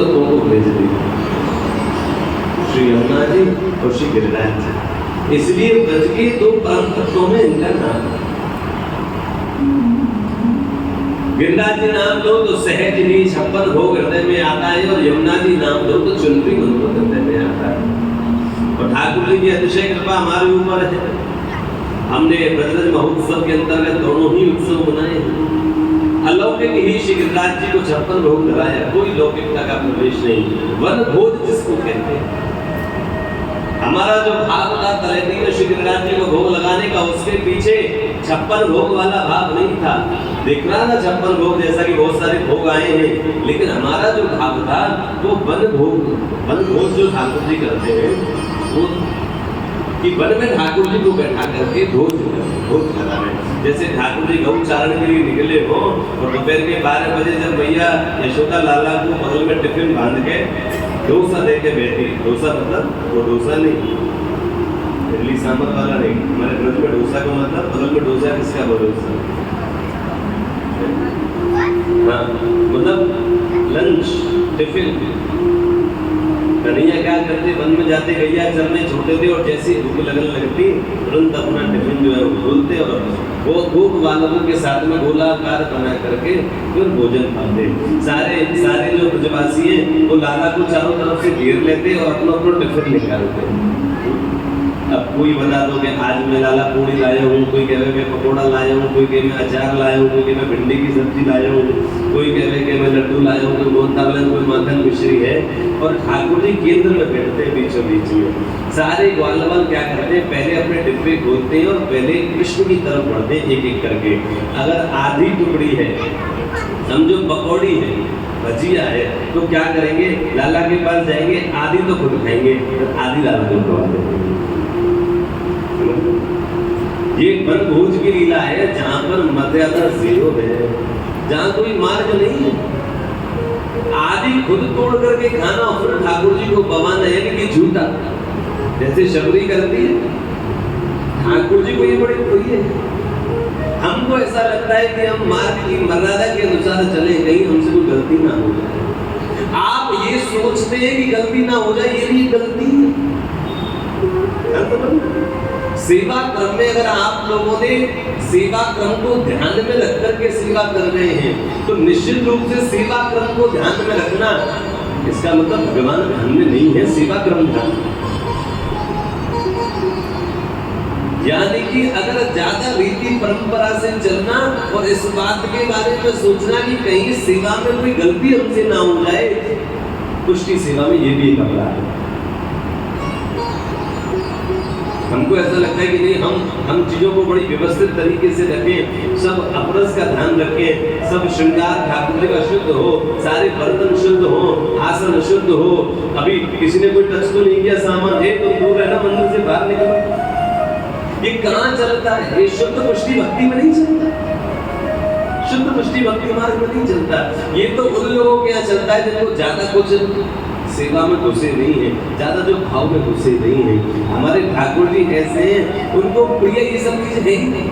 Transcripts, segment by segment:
तत्वों को भेज दी, श्री यमुना जी और श्री गिरिराज जी। इसलिए ब्रज के दो परम तत्वों में इनका नाम। गिरिराज जी नाम लो तो सहज ही 56 भोग हृदय में आता है, और यमुना जी नाम लो तो चुनरी मन को हृदय में आता है। और ठाकुर जी की अतिशय कृपा हमारे ऊपर है। हमने ब्रजरज महोत्सव के अंतर्गत दोनों ही उत्सव मनाए हैं। अलौकिक ही श्री गिरिराज जी को 56 भोग धराया, कोई लौकिकता का प्रवेश नहीं। वन भोज जिसको कहते हैं। हमारा जो भाव था तलेती में श्री गिरिराज जी को भोग लगाने का, उसके पीछे 56 भोग वाला भाव नहीं था। दिख रहा था 56 भोग जैसा कि बहुत सारे भोग आए हैं, लेकिन हमारा जो भाव था वो वन भोग जो ठाकुर जी करते हैं, वो कि वन में ठाकुर जी को बैठा करके भोज करावे। जैसे ठाकुर जी गौ चारण के लिए निकले हो और दोपहर के 12 बजे जब मैया यशोदा लाला को बगल में टिफिन बांध के डोसा दे के बैठी। डोसा मतलब वो डोसा नहीं, इडली सांभर वाला नहीं। हमारे ब्रज में डोसा का मतलब बगल में डोसा किसका भरोसा। हाँ, मतलब लंच टिफिन। कन्हैया क्या करते, वन में जाते गैया चरने छोड़ते थे, और जैसे भूख लगने लगती तुरंत अपना टिफिन जो है वो खोलते और वो भूख वालों के साथ में गोलाकार बना करके फिर भोजन पाते। सारे जो ब्रजवासी हैं वो लाला को चारों तरफ से घेर लेते और अपना अपना टिफिन निकालते। अब कोई बता दो कि आज मैं लाला पूड़ी लाया हूँ, कोई कहे मैं पकौड़ा लाया हूँ, कोई कहे मैं अचार लाया हूँ, कोई कहे मैं भिंडी की सब्जी लाया हूँ, कोई कहे कि मैं लड्डू लाया हूँ, कोई मोहन तावलन, कोई माखन मिश्री है। और ठाकुर जी केंद्र में बैठते हैं बीचों बीच में। सारे ग्वालवाल क्या करते हैं, पहले अपने डिब्बे खोलते हैं और पहले कृष्ण की तरफ बढ़ते हैं एक एक करके। अगर आधी टुकड़ी है, समझो पकौड़ी है, भजिया है, तो क्या करेंगे, लाला के पास जाएंगे, आधी तो खुद खाएंगे, आधी लाला को खवा देंगे। ये वन भोज की लीला है जहां पर मर्यादा जीरो है, जहां कोई मार्ग नहीं है। आदि खुद तोड़ करके खाना और फिर ठाकुर जी को बवाना है कि झूठा, जैसे शबरी करती है। ठाकुर जी को ये बड़ी प्रिय है। हमको ऐसा लगता है कि हम मार्ग की मर्यादा के अनुसार चले, कहीं हमसे कोई गलती ना हो जाए। आप ये सोचते हैं कि गलती ना हो जाए, ये भी गलती है। सेवा क्रम में अगर आप लोगों ने सेवा क्रम को ध्यान में रख करके सेवा कर रहे हैं, तो निश्चित रूप से सेवा क्रम को ध्यान में रखना, इसका मतलब भगवान ध्यान में नहीं है, सेवा क्रम ध्यान। यानी कि अगर ज्यादा रीति परंपरा से चलना और इस बात के बारे में सोचना कि कहीं सेवा में कोई गलती हमसे ना हो जाए, पुष्टि सेवा में ये भी एक अपराध है। हमको ऐसा लगता है कि नहीं, हम चीजों को बड़ी व्यवस्थित तरीके से रखें, सब अपरस का ध्यान रखें, सब श्रृंगार ठाकुर जी का शुद्ध हो, सारे बर्तन शुद्ध हो, आसन शुद्ध हो। अभी किसी ने कोई टच तो नहीं किया सामान, एक तो दूर है ना, मंदिर से बाहर निकलो। ये कहाँ चलता है? ये शुद्ध पुष्टि भक्ति में नहीं चलता, शुद्ध पुष्टि भक्ति मार्ग में नहीं चलता। ये तो उन लोगों के यहाँ चलता है जिनको ज्यादा कुछ सेवा में घुसे नहीं है, ज्यादा जो भाव में घुसे नहीं है। हमारे ठाकुर जी ऐसे हैं, उनको प्रिय ये सब चीजें है ही नहीं।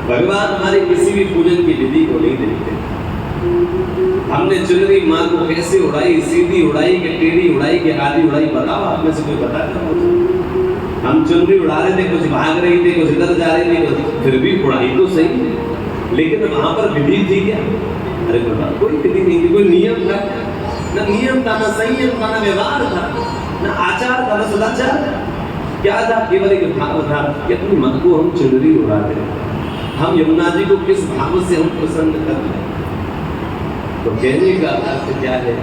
भगवान हमारे किसी भी पूजन की विधि को नहीं देखते। हमने चुनरी माँ को कैसे उड़ाई, सीधी उड़ाई कि टेढ़ी उड़ाई कि आधी उड़ाई, बताओ आप में से कोई बता दो मुझे। हम चुनरी उड़ा रहे थे, कुछ भाग रही थी, कुछ इधर जा रही थी, फिर भी उड़ाई तो सही, लेकिन वहां पर विधि थी क्या? अरे बाबा, कोई विधि नहीं थी, कोई नियम था ना, नियम था ना, संयम था ना, व्यवहार था ना, आचार था ना, सदाचार क्या था? केवल एक भाव था कि अपनी माँ को हम चुनरी उड़ाते हैं, हम यमुना जी को किस भाव से हम प्रसन्न कर रहे हैं। तो कहने का अर्थ क्या है?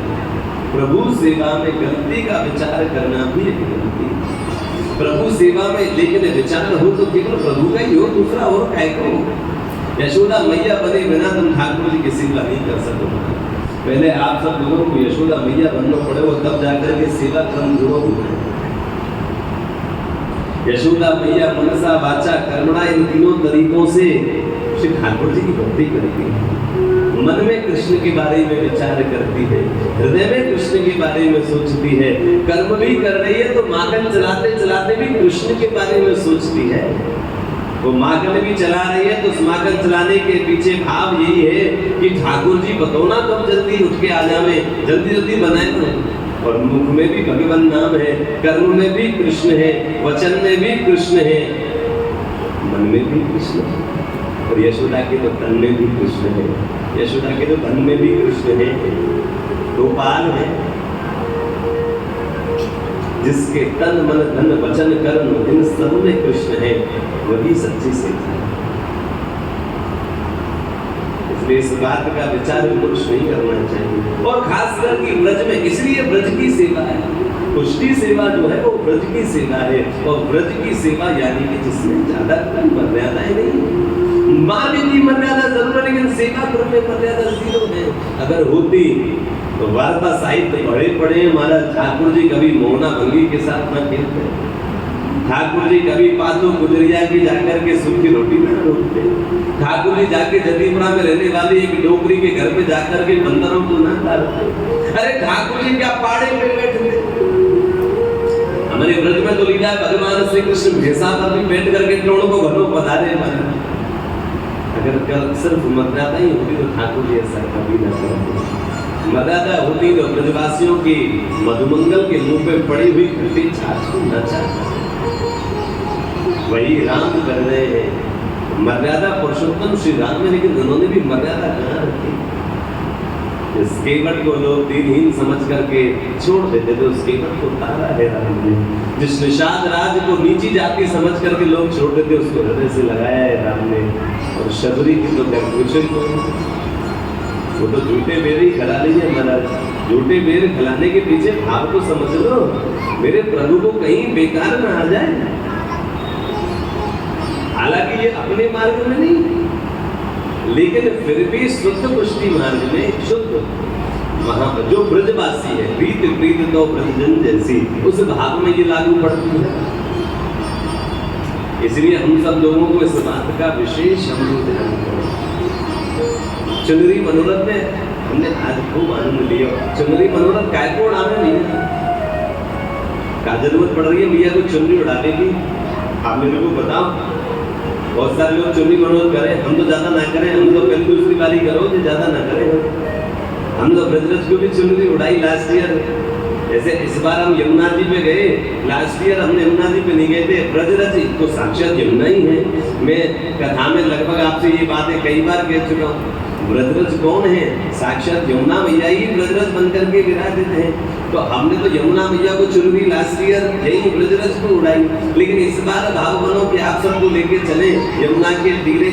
प्रभु सेवा में गलती का विचार करना भी एक गलती है। प्रभु सेवा में लेकिन विचार हो तो केवल प्रभु का ही हो, दूसरा और काय को। यशोदा मैया बने बिना तुम ठाकुर जी की सेवा नहीं कर सकोगे। पहले आप सब लोगों को यशोदा मैया बनना पड़ेगा, तब जाकर के सेवा क्रम जुड़ो। यशोदा मैया मनसा वाचा कर्मणा, इन तीनों तरीकों से श्री ठाकुर जी की भक्ति करती है। मन में कृष्ण के बारे में विचार करती है, हृदय में कृष्ण के बारे में सोचती है, कर्म भी कर रही है तो माखन चलाते चलाते भी कृष्ण के बारे में सोचती है। वो माखन भी चला रही है, तो उस माखन चलाने के पीछे भाव यही है कि ठाकुर जी बताओ ना कब जल्दी उठ के आ जावे, जल्दी जल्दी बनाए ना। और मुख में भी भगवान नाम है, कर्म में भी कृष्ण है, वचन में भी कृष्ण है, मन में भी कृष्ण है। और यशोदा के तो तन में भी कृष्ण है, यशोदा के तो धन में भी कृष्ण है। गोपाल है जिसके तन मन धन वचन कर्म इन सब में कृष्ण है, वही सच्ची सेवा है। इसलिए इस बात का विचार विमर्श नहीं करना चाहिए। और खासकर कि ब्रज में, इसलिए ब्रज की सेवा है, पुष्टि सेवा जो है वो ब्रज की सेवा है। और ब्रज की सेवा यानी कि जिसमें ज्यादा मर्यादाएं नहीं, मार्ग की मर्यादा जरूर है लेकिन सेवा क्रम में मर्यादा जीरो है। अगर होती तो वार्ता साहित्य बड़े पड़े महाराज। ठाकुर जी कभी मोहना भंगी के साथ न खेलते, ठाकुर जी कभी पादो गुजरिया की जाकर के सूखी रोटी में न रोकते, ठाकुर जी जाके जदीपुरा में रहने वाली एक डोकरी के घर पे जाकर के बंदरों को न डालते। अरे ठाकुर जी क्या पाड़े में बैठे थे। हमारे ब्रज में तो लीला भगवान श्री कृष्ण भैंसा पर भी बैठ करके द्रोणों को घरों पधारे। अगर कल सिर्फ मर्यादा ही होती तो ठाकुर जी ऐसा कभी न करते। मर्यादा होती तो ब्रजवासियों की मधुमंगल के मुंह पे पड़ी हुई खट्टी छाछ को न चाहता। वही राम कर रहे हैं, मर्यादा पुरुषोत्तम श्री राम में, लेकिन उन्होंने भी मर्यादा कहाँ रखी। इस केवट को लोग दीनहीन समझ करके छोड़ देते थे, उस केवट को तारा है राम ने। जिस निषाद राज को नीची जाति समझ करके लोग छोड़ देते, उसको हृदय से लगाया है राम ने। और शबरी की तो वो तो झूठे बेर ही खिला लीजिए महाराज। झूठे बेर खिलाने के पीछे भाव को समझ लो, मेरे प्रभु को कहीं बेकार न आ जाए। हालांकि ये अपने मार्ग में नहीं, लेकिन फिर भी शुद्ध पुष्टि मार्ग में शुद्ध वहां पर जो ब्रजवासी है, प्रीत प्रीत तो ब्रजजन जैसी, उस भाव में ये लागू पड़ती है। इसलिए हम सब लोगों को इस बात का विशेष हम लोग ध्यान करें। चुनरी मनोरथ में हमने आज खूब आनंद लिया। चुनरी मनोरथ काय को उड़ाना नहीं है, क्या जरूरत पड़ रही है भैया को चुनरी उड़ाने की? आप मेरे को बताओ। बहुत सारे लोग चुनरी मनोरथ करें, हम तो ज्यादा ना करें, हम तो पहली दूसरी बारी करो जो ज्यादा ना करें। हम तो ब्रजरथ को भी चुनरी उड़ाई लास्ट ईयर। जैसे इस बार हम यमुना जी पे गए, लास्ट ईयर हमने यमुना जी पे नहीं गए थे। ब्रजरथ तो साक्षात यमुना ही है। मैं कथा में लगभग आपसे ये बातें कई बार कह चुका हूँ। ब्रजरथ कौन है? साक्षात यमुना मैया ही ब्रजरथ बनकर के विराजित हैं। तो हमने तो यमुना मैया को चुनरी लास्ट ईयर यही ब्रजरथ को उड़ाई, लेकिन इस बार भाव बनो कि आप सबको लेके चले यमुना के तीरे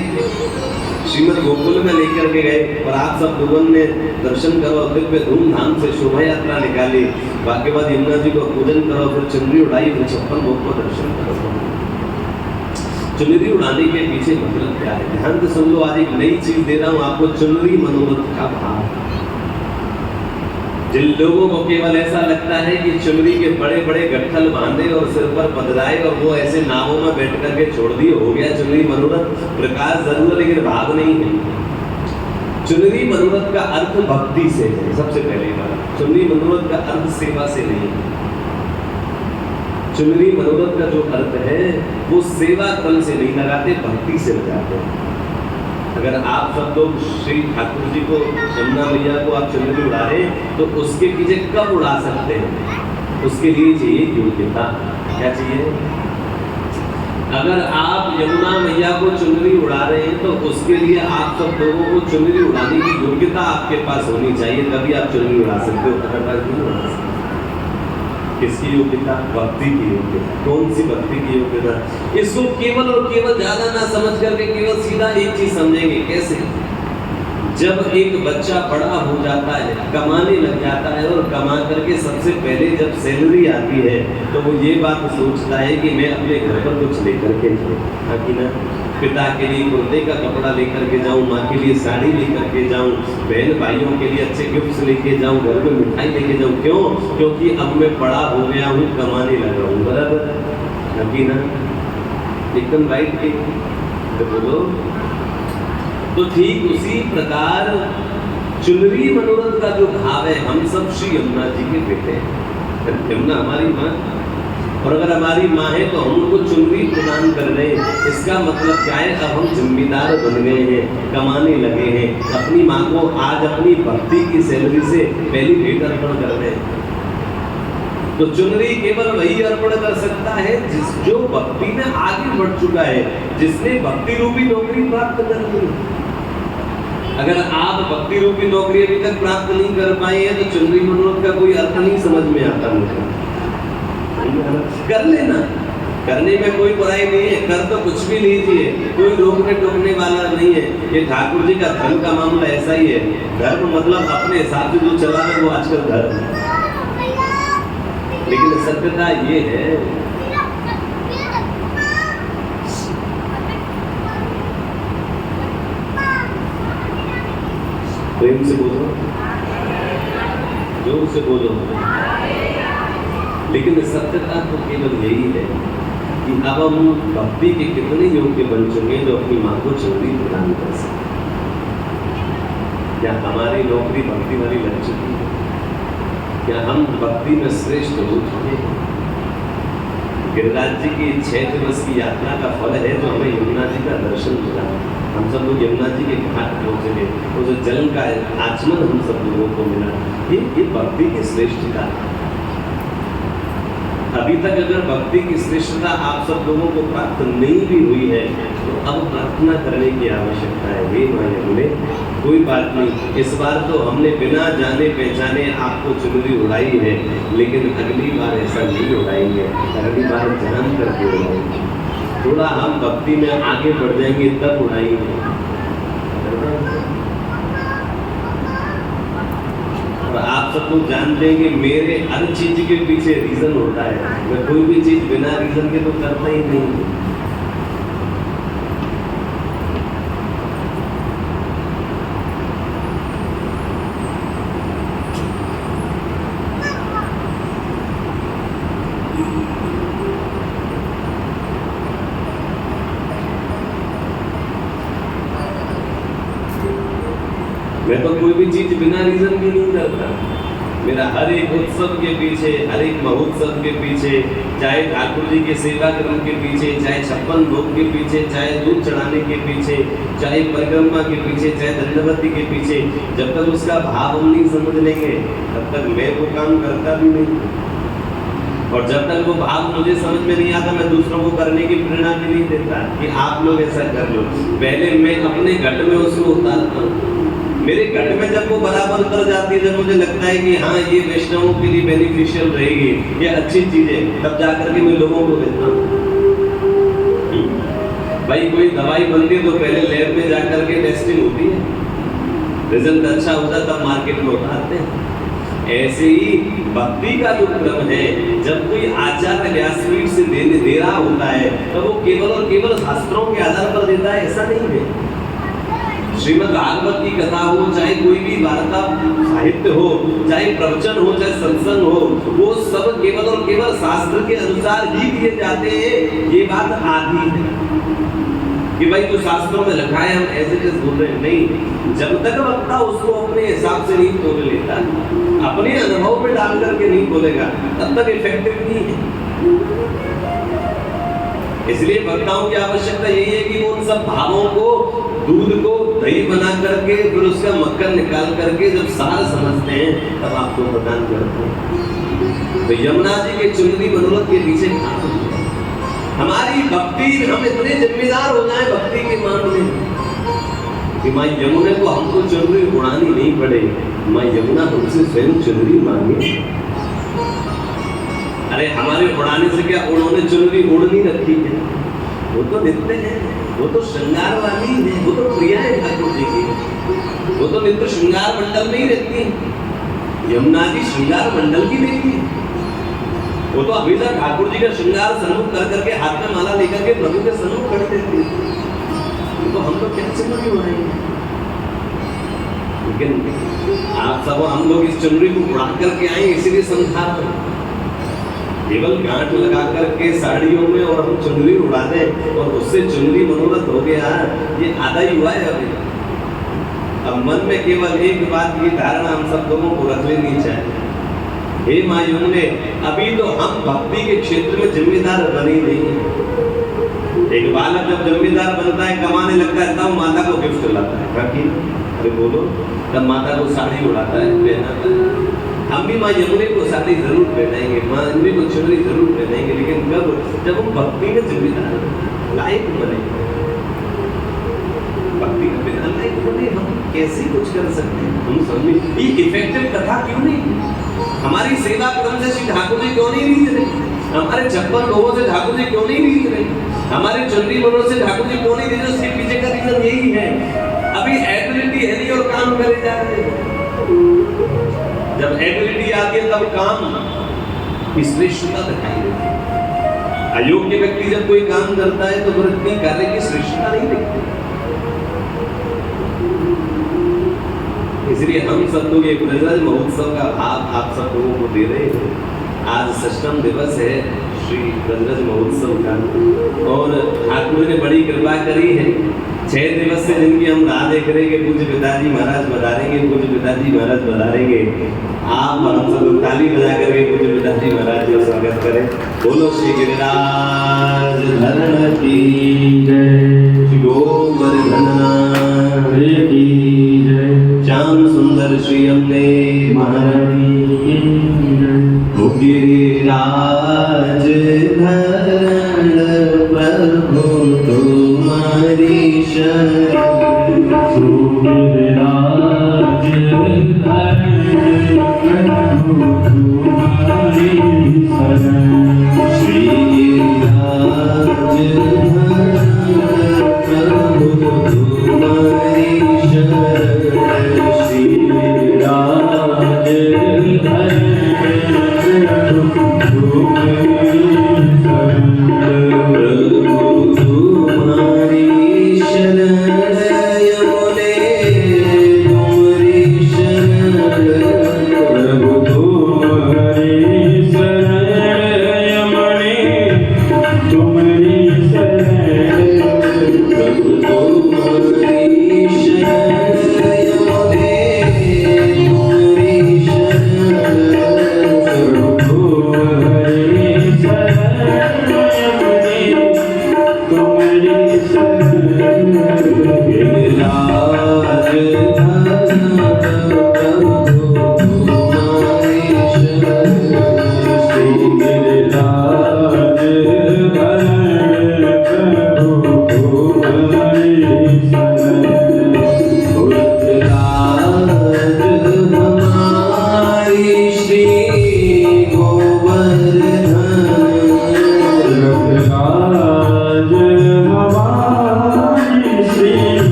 श्रीमद गोकुल में लेकर के गए और आप सब लोगों ने दर्शन करो, दिव्य धूमधाम से शोभा यात्रा निकाली। बाकी बाद यमुना जी को पूजन करो, फिर चुनरी उड़ाई, फिर 56 भोग को दर्शन करो। चुनरी उड़ाने के पीछे मतलब क्या है? ध्यान से सुन लो। आज एक नई चीज दे रहा हूँ आपको, चुनरी मनोरथ का भाव। जिन लोगों को केवल ऐसा लगता है कि चुनरी के बड़े बड़े गट्ठल बांधे और सिर पर पधराए और वो ऐसे नावों में बैठ करके छोड़ दिए, हो गया चुनरी मनोरथ। प्रकाश जरूर है लेकिन भाव नहीं है। चुनरी मनोरथ का अर्थ भक्ति से है। सबसे पहले बात, चुनरी मनोरथ का अर्थ सेवा से नहीं है। चुनरी मनोरथ का जो अर्थ है वो सेवा कल से नहीं लगाते, भक्ति से लगाते हैं। अगर आप सब लोग श्री ठाकुर जी को, यमुना मैया को आप चुनरी उड़ा रहे तो उसके पीछे कब उड़ा सकते हैं? उसके लिए चाहिए योग्यता। क्या चाहिए? अगर आप यमुना मैया को चुनरी उड़ा रहे हैं तो उसके लिए आप सब लोगों को चुनरी उड़ाने की योग्यता आपके पास होनी चाहिए, तभी आप चुनरी उड़ा सकते हो। अदरवाइज नहीं उड़ा सकते। किसकी योग्यता? भक्ति की योग्यता। कौन सी भक्ति की योग्यता? इसको केवल और केवल ज्यादा ना समझ करके केवल सीधा एक चीज समझेंगे। कैसे? जब एक बच्चा बड़ा हो जाता है, कमाने लग जाता है और कमा करके सबसे पहले जब सैलरी आती है तो वो ये बात सोचता है कि मैं अपने घर पर कुछ लेकर के जाऊँ, कि ना पिता के लिए कुर्ते का कपड़ा लेकर के जाऊँ, माँ के लिए साड़ी लेकर के जाऊँ, बहन भाइयों के लिए अच्छे गिफ्ट्स लेके जाऊँ, घर में मिठाई लेके जाऊँ। क्यों? क्योंकि अब मैं बड़ा हो गया हूँ, कमाने लगा हूँ। बराबर है ना? एकदम राइट है तो बोलो। तो ठीक उसी प्रकार चुनरी मनोरथ का जो भाव है, हम सब श्री यमुना जी के बेटे हैं। यमुना हमारी माँ, और अगर हमारी माँ है तो हम उनको चुनरी प्रदान कर रहे हैं। इसका मतलब क्या है, अब हम जिम्मेदार बन गए हैं, कमाने लगे हैं, अपनी माँ को आज अपनी भक्ति की सैलरी से पहली भेंट अर्पण कर रहे हैं। तो चुनरी केवल वही अर्पण कर सकता है जो भक्ति में आगे बढ़ चुका है, जिसने भक्ति रूपी नौकरी प्राप्त कर ली। अगर आप भक्ति रूपी नौकरी अभी तक प्राप्त नहीं कर पाए हैं तो चुनरी मनोरथ का कोई अर्थ नहीं समझ में आता मुझे। कर लेना, करने में कोई बुराई नहीं है, कर तो कुछ भी लीजिए, कोई रोकने टोकने वाला नहीं है। ये ठाकुर जी का धर्म का मामला ऐसा ही है। धर्म मतलब अपने हिसाब से जो चला है वो आजकल धर्म है, लेकिन सत्यता ये है प्रेम से बोलो, जोर से बोलो, लेकिन सत्यता तो केवल यही है कि अब हम भक्ति के कितने योग्य बन चुके हैं जो अपनी माँ को चुनरी प्रदान कर सके। क्या हमारी नौकरी भक्ति वाली लग चुकी है? क्या हम भक्ति में श्रेष्ठ हो चुके हैं? गिरिराज जी की 6 दिवस की यात्रा का फल है जो हमें यमुना जी का दर्शन मिला। हम सब लोग यमुना जी के घाट पहुंचे थे, वो जो जल का आचमन हम सब लोगों को मिला, ये भक्ति की श्रेष्ठता। अभी तक अगर भक्ति की श्रेष्ठता आप सब लोगों को प्राप्त नहीं भी हुई है तो अब प्रार्थना करने की आवश्यकता है। हे माँ यमुने, कोई बात नहीं, इस बार तो हमने बिना जाने पहचाने आपको चुनरी उड़ाई है, लेकिन अगली बार ऐसा नहीं उड़ाएंगे, अगली बार जान करके उड़ाएंगे। थोड़ा हम भक्ति में आगे बढ़ जाएंगे तब उड़ाएंगे। और आप सब लोग जानते हैं कि मेरे हर चीज के पीछे रीजन होता है। मैं कोई भी चीज बिना रीजन के तो करता ही नहीं। मैं तो कोई भी चीज बिना रीजन की नहीं करता। मेरा हर एक उत्सव के पीछे, हर एक महोत्सव के पीछे, चाहे ठाकुर जी के सेवा क्रम के पीछे, चाहे 56 भोग के पीछे, चाहे दूध चढ़ाने के पीछे, चाहे परिक्रमा के पीछे, चाहे दंडवती के पीछे, जब तक उसका भाव हम नहीं समझ लेंगे तब तक मैं वो काम करता भी नहीं। और जब तक वो भाव मुझे समझ में नहीं आता मैं दूसरों को करने की प्रेरणा भी नहीं देता कि आप लोग ऐसा कर लो। पहले मैं अपने घट में उसको उतारता हूँ। मेरे घट में जब वो बराबर उतर जाती है, जब मुझे लगता है कि हाँ ये वैष्णवों के लिए बेनिफिशियल रहेगी, ये अच्छी चीज है, तब जाकर के मैं लोगों को देता हूँ। भाई कोई दवाई बनती है तो पहले लैब में जाकर के टेस्टिंग होती है, रिजल्ट अच्छा होता तब मार्केट में उतारते हैं। ऐसे ही भक्ति का जो क्रम है, जब कोई आचार्य व्यासपीठ से दे रहा होता है तो वो केवल और केवल शास्त्रों के आधार पर देता है, ऐसा नहीं है। श्रीमद् भागवत की कथा हो, चाहे कोई भी वार्ता साहित्य हो, चाहे प्रवचन हो, चाहे सत्संग हो, वो सब केवल और केवल शास्त्र के अनुसार ही दिए जाते हैं। ये बात आधी है कि भाई जो शास्त्रों में लिखा है हम ऐसे कैसे बोल रहे हैं, नहीं। जब तक वक्ता उसको अपने हिसाब से नहीं तोड़ लेता, अपने अनुभव में डाल करके नहीं बोलेगा, तब तक इफेक्टिव नहीं है। इसलिए वक्ताओं की आवश्यकता यही है कि वो उन सब भावों को, दूध को दही बना करके फिर उसका मक्खन निकाल करके जब सार समझते हैं तब आपको प्रदान करते हैं। तो यमुना जी के चुनरी मनोरथ के पीछे हमारी भक्ति, हम इतने जिम्मेदार हो जाए भक्ति के मामले में कि माँ यमुना को हमको चुनरी उड़ानी नहीं पड़े, माँ यमुना हमसे स्वयं चुनरी मांगे। अरे हमारे उड़ाने से क्या, उन्होंने चुनरी ओढ़नी रखी है, वो तो नित्य है, वो तो श्रृंगार वाली है, वो तो प्रिया है ठाकुर जी की, वो तो नित्य श्रृंगार मंडल में ही रहती है। यमुना जी श्रृंगार मंडल की देवी है। वो तो हमेशा ठाकुर जी का श्रृंगार सन्मुख कर करके हाथ में माला लेकर के प्रभु के सन्मुख खड़ी रहती है। तो हम तो क्या चुनरी उड़ाएंगे? लेकिन आप सब हम लोग इस चुनरी को उड़ा करके आए, इसीलिए समझा केवल गांठ लगा करके साड़ियों में और हम चुनरी उड़ा दें और उससे चुनरी मनोरथ हो गया, ये आधा ही हुआ है अभी। अब मन में केवल एक बात की धारणा हम सब लोगों को रख लेनी चाहिए हे माँ यमुने, अभी तो हम भक्ति के क्षेत्र में जिम्मेदार बने नहीं हैं। एक बालक जब जिम्मेदार बनता है, कमाने लगता है, तब माता को गिफ्ट लाता है। बाकी अरे बोलो, तब माता को साड़ी उड़ाता है, पहनाता है। हम भी माँ यमुने को साड़ी जरूर पहनाएंगे, माँ यमुने को चुनरी जरूर पहनाएंगे, लेकिन कब? जब हम भक्ति के जिम्मेदार लायक बनेंगे। भक्ति के बिना लायक बने हम कैसे कुछ कर सकते हैं? हम समझे ये इफेक्टिव कथा क्यों नहीं? हमारी सेवा क्रम से श्री ठाकुर जी क्यों नहीं रीझ रहे? हमारे 56 लोगों से ठाकुर जी क्यों नहीं रीझ रहे? हमारे चुनरी मनों से ठाकुर जी क्यों नहीं रीझ रहे? उसके पीछे का रीजन यही है, अभी एबिलिटी है नहीं और काम करे जा रहे हैं। जब एबिलिटी आती है तब काम की श्रेष्ठता दिखाई देती है। अयोग्य व्यक्ति जब कोई काम करता है तो फिर इतनी कार्य की श्रेष्ठता नहीं दिखती। इसलिए हम सब लोग एक ब्रज महोत्सव का भाव आप सब लोगों को दे रहे हैं। आज 6वां दिवस है श्री ब्रज महोत्सव का, और ठाकुर ने बड़ी कृपा करी है। 6 दिवस से जिनकी हम राह देख रहे हैं कि पूज्य पिताजी महाराज बधारेंगे, पूज्य पिताजी महाराज बधारेंगे। आप हम सब लोग ताली बजा करके पूज्य पिताजी महाराज का स्वागत करें। बोलो श्री गिरिराज धरण की जय, श्री गोवर्धन की जय, श्याम सुंदर श्री अपने महारानी की जय। गिरिराज धरण प्रभु तुम्हारी शरण, गिरिराज धरण प्रभु तुम्हारी शरण, श्री गिरिराज धरण प्रभु तुम्हारी शरण, श्री गिरिराज धरण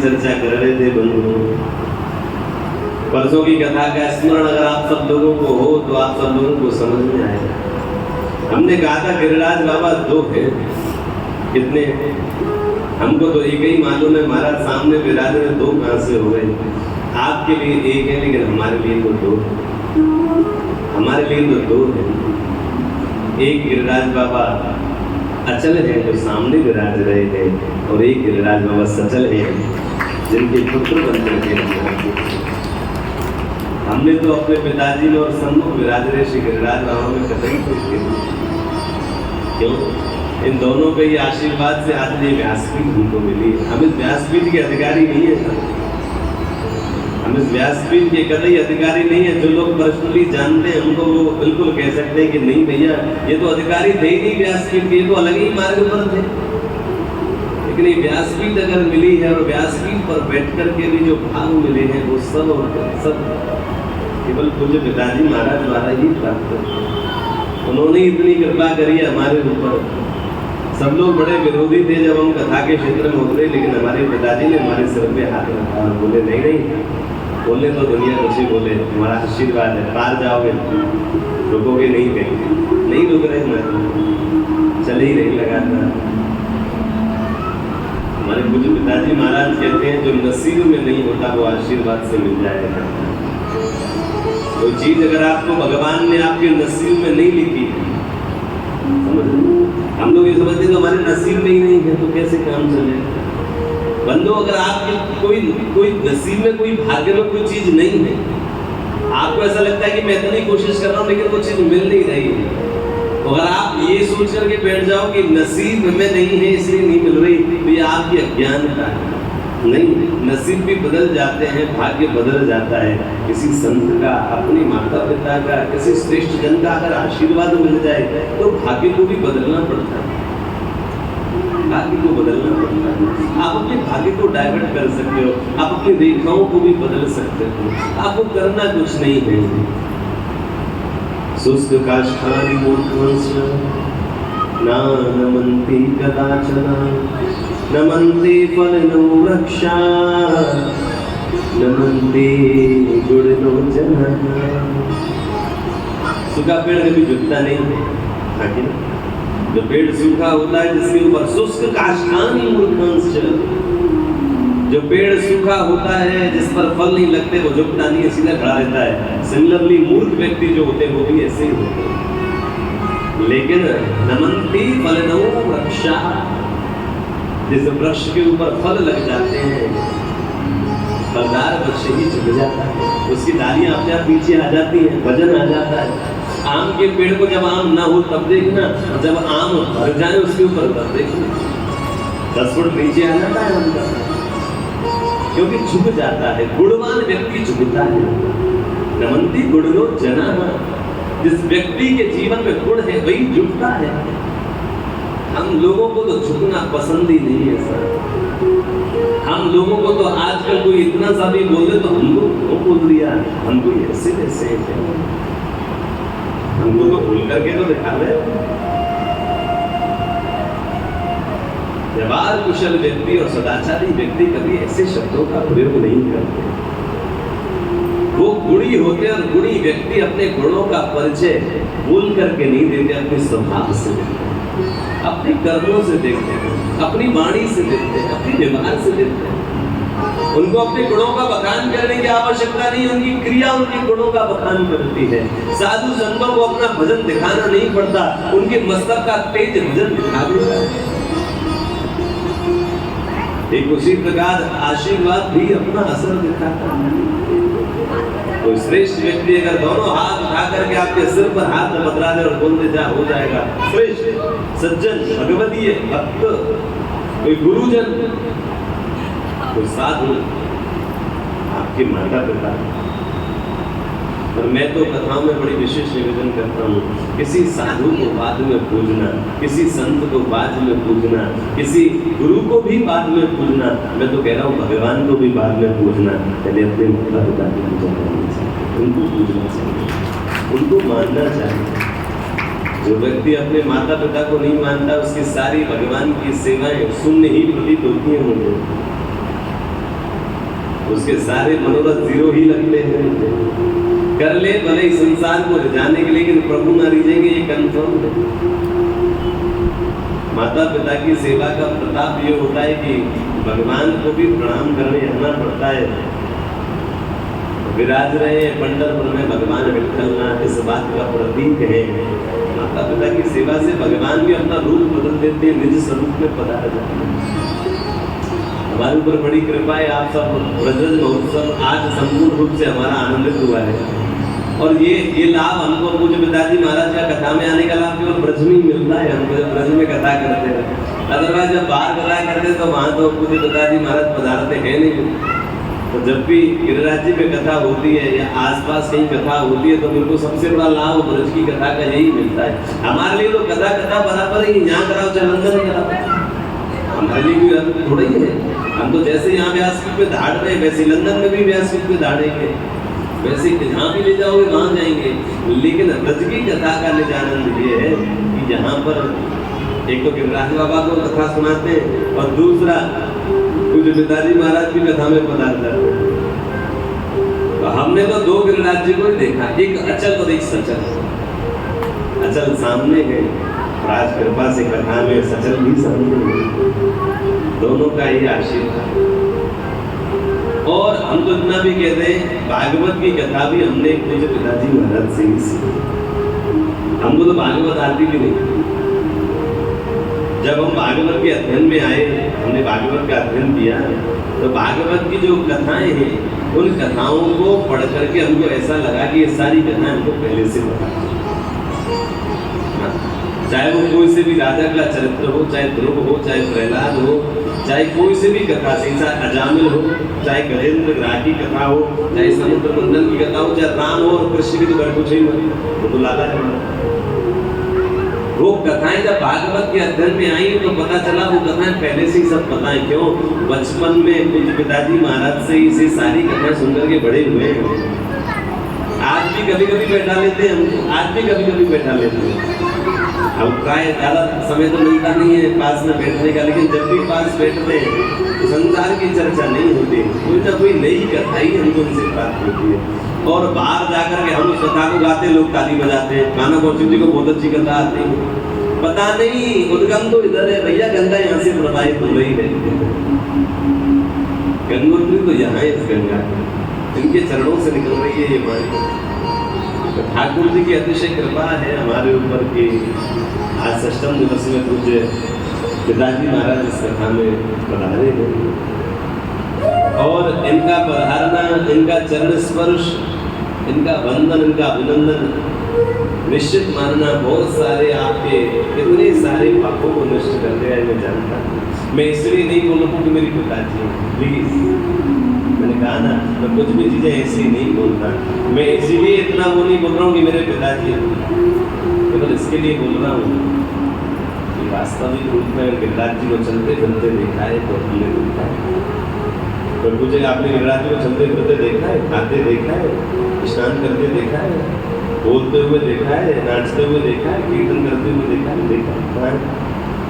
चर्चा कर रहे थे बंधु। परसों की कथा का स्मरण अगर आप सब लोगों को हो तो आप सब लोगों को समझ में आएगा। हमने कहा था गिरिराज बाबा दो है, कितने? हमको तो एक ही मालूम है, महाराज सामने विराज में दो कहां से हो गए? आपके लिए एक है लेकिन हमारे लिए तो दो, हमारे लिए तो दो है। एक गिरिराज बाबा अचल है जो सामने विराज रहे हैं, और एक गिरिराज बाबा सचल है जिनके पुत्र बन करके हमने तो अपने पिताजी ने और सन्मुख विराज रे श्री गिरिराज राव में कतई क्यों इन दोनों के ये आशीर्वाद से आज ये व्यासपीठ हमको मिली है। हम इस व्यासपीठ के अधिकारी नहीं है, हम इस व्यासपीठ के कतई अधिकारी नहीं है। जो लोग पर्सनली जानते हैं उनको वो बिल्कुल कह सकते हैं कि नहीं भैया ये तो अधिकारी थे ही नहीं व्यासपीठ के, ये तो अलग ही मार्ग पर थे। लेकिन ये व्यासपीठ अगर मिली है और व्यासपीठ पर बैठ करके भी जो भाग मिले हैं वो सब केवल पूज्य पिताजी महाराज द्वारा ही प्राप्त है। उन्होंने इतनी कृपा करी हमारे ऊपर। सब लोग बड़े विरोधी थे जब हम कथा के क्षेत्र में उतरे, लेकिन हमारे पिताजी ने हमारे सिर पे हाथ रखा और बोले नहीं बोले तो दुनिया कुछ ही बोले, हमारा आशीर्वाद है, पार जाओगे, रुकोगे नहीं, कहीं नहीं रुक रहे, मैं चले ही नहीं लगातार। हमारे पूज्य पिताजी महाराज कहते हैं जो नसीब में नहीं होता वो आशीर्वाद से मिल जाएगा। कोई चीज अगर आपको भगवान ने आपके नसीब में नहीं लिखी है, हम लोग ये समझते तो हमारे नसीब में ही नहीं है तो कैसे काम चलेगा। बंदो अगर आपके कोई नसीब में कोई भाग्य में कोई चीज नहीं है, आपको ऐसा लगता है कि मैं इतनी कोशिश कर रहा हूँ लेकिन वो चीज मिल नहीं रही है, तो अगर आप ये सोच करके बैठ जाओ कि नसीब में नहीं है इसलिए नहीं मिल रही, तो ये आपकी अज्ञानता है। नहीं, नसीब भी बदल जाते हैं, भाग्य बदल जाता है। किसी संत का, अपने माता पिता का, किसी श्रेष्ठ जन का अगर आशीर्वाद मिल जाए तो भाग्य को भी बदलना पड़ता है, भाग्य को बदलना पड़ता है। आप अपने भाग्य को डाइवर्ट कर सकते हो, आप अपनी रेखाओं को भी बदल सकते हो, आपको करना कुछ नहीं है। शुष्क काष्ठानि मूर्धन्यः नानमन्ति कदाचन नमन्ते फलनो वृक्षा नमन्ते गुणनो जनः। सूखा पेड़ कभी झुकता नहीं है, जो पेड़ सूखा होता है जिसके ऊपर शुष्क काष्ठानि मूर्धन्यः, जो पेड़ सूखा होता है जिस पर फल नहीं लगते वो झुकता नहीं है, सीधा खड़ा रहता है। सिमिलरली मूर्ख व्यक्ति जो होते हैं वो भी ऐसे ही होते हैं। लेकिन नमन्ति फलनो वृक्षा, जिस वृक्ष के ऊपर फल लग जाते हैं, फलदार वृक्ष ही झुक जाता है, उसकी डालियां अपने आप नीचे आ जाती हैं, वजन आ जाता है। आम के पेड़ को जब आम ना हो तब देखना, जब आम भर जाए उसके ऊपर तब देखना, 10 फुट नीचे आ जाता है उनका, क्योंकि झुक जाता है। गुणवान व्यक्ति झुकता है। नमन्ति गुणनो जनः, जिस व्यक्ति के जीवन में गुण है वही झुकता है। हम लोगों को तो झुकना पसंद ही नहीं है सर। हम लोगों को तो आजकल कोई इतना सा भी बोल दे तो हमको वो बोल दिया, हमको ऐसे वैसे है, हमको तो भूल करके तो दिखा रहे। व्यवहार कुशल व्यक्ति और सदाचारी व्यक्ति कभी ऐसे शब्दों का प्रयोग नहीं करते। वो गुणी होते और गुणी व्यक्ति अपने गुणों का परिचय बोल करके नहीं देते, अपने स्वभाव से देते हैं, अपने कर्मों से देखते हैं, अपनी वाणी से देखते हैं, अपने व्यवहार से देखते हैं। उनको अपने गुणों का बखान करने की आवश्यकता नहीं, उनकी क्रिया उनके गुणों का बखान करती है। साधु संतों को अपना भजन दिखाना नहीं पड़ता, उनके मस्तक का तेज भजन दिखा देता है। एक उसी प्रकार आशीर्वाद भी अपना असर दिखाता है। कोई श्रेष्ठ व्यक्ति अगर दोनों हाथ उठा करके आपके सिर पर हाथ पकड़ा दे और बोल दे जा हो जाएगा, श्रेष्ठ सज्जन भगवतीय भक्त, कोई गुरुजन, कोई साधु, आपके माता पिता। और मैं तो कथाओं में बड़ी विशेष निवेदन करता हूँ, किसी साधु को बाद में पूजना, किसी संत को बाद में पूजना, किसी गुरु को भी बाद में पूजना, मैं तो कह रहा हूँ भगवान को भी बाद में पूजना। पहले अपने माता पिता की पूजा करनी चाहिए, उनको पूजना चाहिए, उनको मानना चाहिए। जो व्यक्ति अपने माता पिता को नहीं मानता उसकी सारी भगवान की सेवाएं शून्य ही प्रतीत होती हैं मुझे, उसके सारे मनोरथ जीरो ही लगते हैं। कर ले भले इस संसार को रिझाने के लिए, लेकिन प्रभु ना रिझेंगे ये कंफर्म है। माता पिता की सेवा का प्रताप ये होता है कि भगवान को भी प्रणाम करने आना पड़ता है। विराज रहे पंढरपुर में भगवान विठ्ठलनाथ, इस बात का प्रतीक है। माता पिता की सेवा से भगवान भी अपना रूप बदल देते हैं, निज स्वरूप में पधार जाते हैं। हमारे ऊपर बड़ी कृपा है। आप सब ब्रजरज महोत्सव आज संपूर्ण रूप से हमारा आनंदित हुआ है और ये लाभ हमको पूज्य पिताजी महाराज का कथा में आने का लाभ केवल ब्रज में ही मिलता है। हमको जब ब्रज में कथा करते हैं, अदरवाइज जब बाहर कथा करते तो वहाँ तो पूज्य पिताजी महाराज पधारते हैं नहीं। तो जब भी गिरिराज जी में कथा होती है या आसपास कहीं कथा होती है तो मेरे को सबसे बड़ा लाभ ब्रज की कथा का यही मिलता है। हमारे लिए तो कथा बराबर ही, यहाँ कराओ चाहे लंदन कराओ, हमारे लिए भी अर्थ थोड़ा ही है। हम तो जैसे यहाँ व्यासपीठ पे धाड़ रहे वैसे लंदन में भी व्यासपीठ पे धाड़ेंगे, वैसे जहाँ भी ले जाओगे वहाँ जाएंगे। लेकिन ब्रज की कथा का निजानंद ये है कि जहाँ पर एक तो गिरिराज बाबा को कथा सुनाते हैं और दूसरा पूज्य पिताजी महाराज की कथा में पधारता है। तो हमने तो दो गिरिराज जी को ही देखा, एक अचल और एक सचल। अचल सामने है, राज कृपा से कथा में सचल भी सामने है, दोनों का ही आशीर्वाद। और हम तो इतना भी कहते हैं भागवत की कथा भी हमने पूज्य पिताजी महाराज से ही सीखी। हमको तो भागवत आती भी नहीं। जब हम भागवत के अध्ययन में आए, हमने भागवत का अध्ययन किया तो भागवत की जो कथाएं हैं उन कथाओं को पढ़ करके हमको ऐसा लगा कि ये सारी कथाएं हमको पहले से पता है। चाहे वो कोई से भी राजा का चरित्र हो, चाहे ध्रुव हो, चाहे प्रहलाद हो, चाहे कोई से भी कथा से, चाहे अजामिल हो, चाहे गजेंद्र ग्राह की कथा हो, चाहे समुद्र मंथन की कथा हो, चाहे राम हो और कृष्ण की तो घर कुछ ही वो तो लाला है। वो कथाएं जब भागवत के अध्ययन में आई तो पता चला वो कथाएं पहले से ही सब पता है। क्यों? बचपन में पूज्य पिताजी महाराज से इसे सारी कथाएं सुनकर के बड़े हुए हैं। आज भी कभी कभी बैठा लेते हैं, आज भी कभी कभी बैठा लेते हैं। अब प्राय ज़्यादा समय तो मिलता नहीं है पास में बैठने का, लेकिन जब भी पास बैठते हैं तो संसार की चर्चा नहीं होती, कोई ना कोई नई कथा ही हमको उनसे प्राप्त होती है। और बाहर जाकर के हम उस कथा को गाते, लोग ताली बजाते हैं। मानव कौशिक जी को बहुत अच्छी कथा आती है, पता नहीं उद्गम तो इधर है भैया, गंगा यहाँ से प्रवाहित हो रही है, गंगोत्री तो यहाँ है, इस गंगा इनके चरणों से निकल रही है ये वाणी। तो ठाकुर जी की अतिशय कृपा है हमारे ऊपर कि आज षष्ठम दिवस में पूज्य पिताजी महाराज इस कथा में पधारे हैं और इनका पधारना, इनका चरण स्पर्श, इनका वंदन, इनका अभिनंदन निश्चित मानना बहुत सारे आपके इतने सारे पापों को नष्ट कर देगा, मैं जानता हूँ। मैं इसलिए नहीं बोल रहा हूँ कि मेरी पिताजी प्लीज, मैंने कहा ना मैं कुछ भी चीज़ें ऐसी नहीं बोलता, मैं इसीलिए इतना वो नहीं बोल रहा हूँ कि मेरे पिताजी, केवल इसके लिए बोल रहा हूँ कि वास्तविक रूप में गिरिराज जी को चलते फिरते देखा है तो हमने देखा है। प्रभु जी आपने गिरिराज जी को चलते फिरते देखा है, खाते देखा है, स्नान करते देखा है, बोलते हुए देखा है, नाचते हुए देखा है, कीर्तन करते हुए देखा है।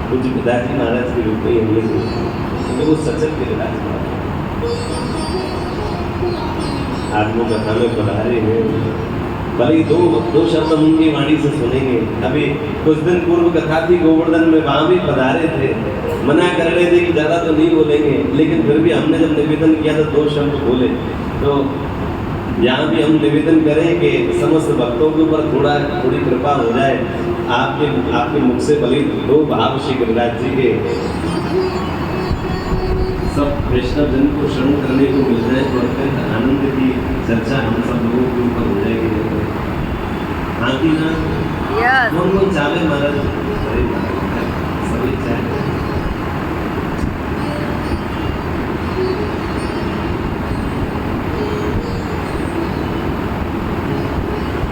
कुछ पिताजी महाराज के रूप में हमने देखा, क्योंकि वो सचल गिरिराज महाराज आज वो कथा में पधारे हैं। भले दो शब्द हम उनकी वाणी से सुनेंगे। अभी कुछ दिन पूर्व कथा थी गोवर्धन में, वहाँ भी पधारे थे, मना कर रहे थे कि ज़्यादा तो नहीं बोलेंगे, लेकिन फिर भी हमने जब निवेदन किया तो 2 शब्द बोले। तो यहाँ भी हम निवेदन करें कि समस्त भक्तों के ऊपर थोड़ी कृपा हो जाए, आपके मुख से भले 2 भाव श्री गिरिराज जी के सब वैष्णव जन को श्रवण करने को मिल जाए तो अत्यंत आनंद की चर्चा हम सब लोगों के ऊपर हो जाएगी। हाँ कि ना? हम लोग चावे महाराज सभी चाहे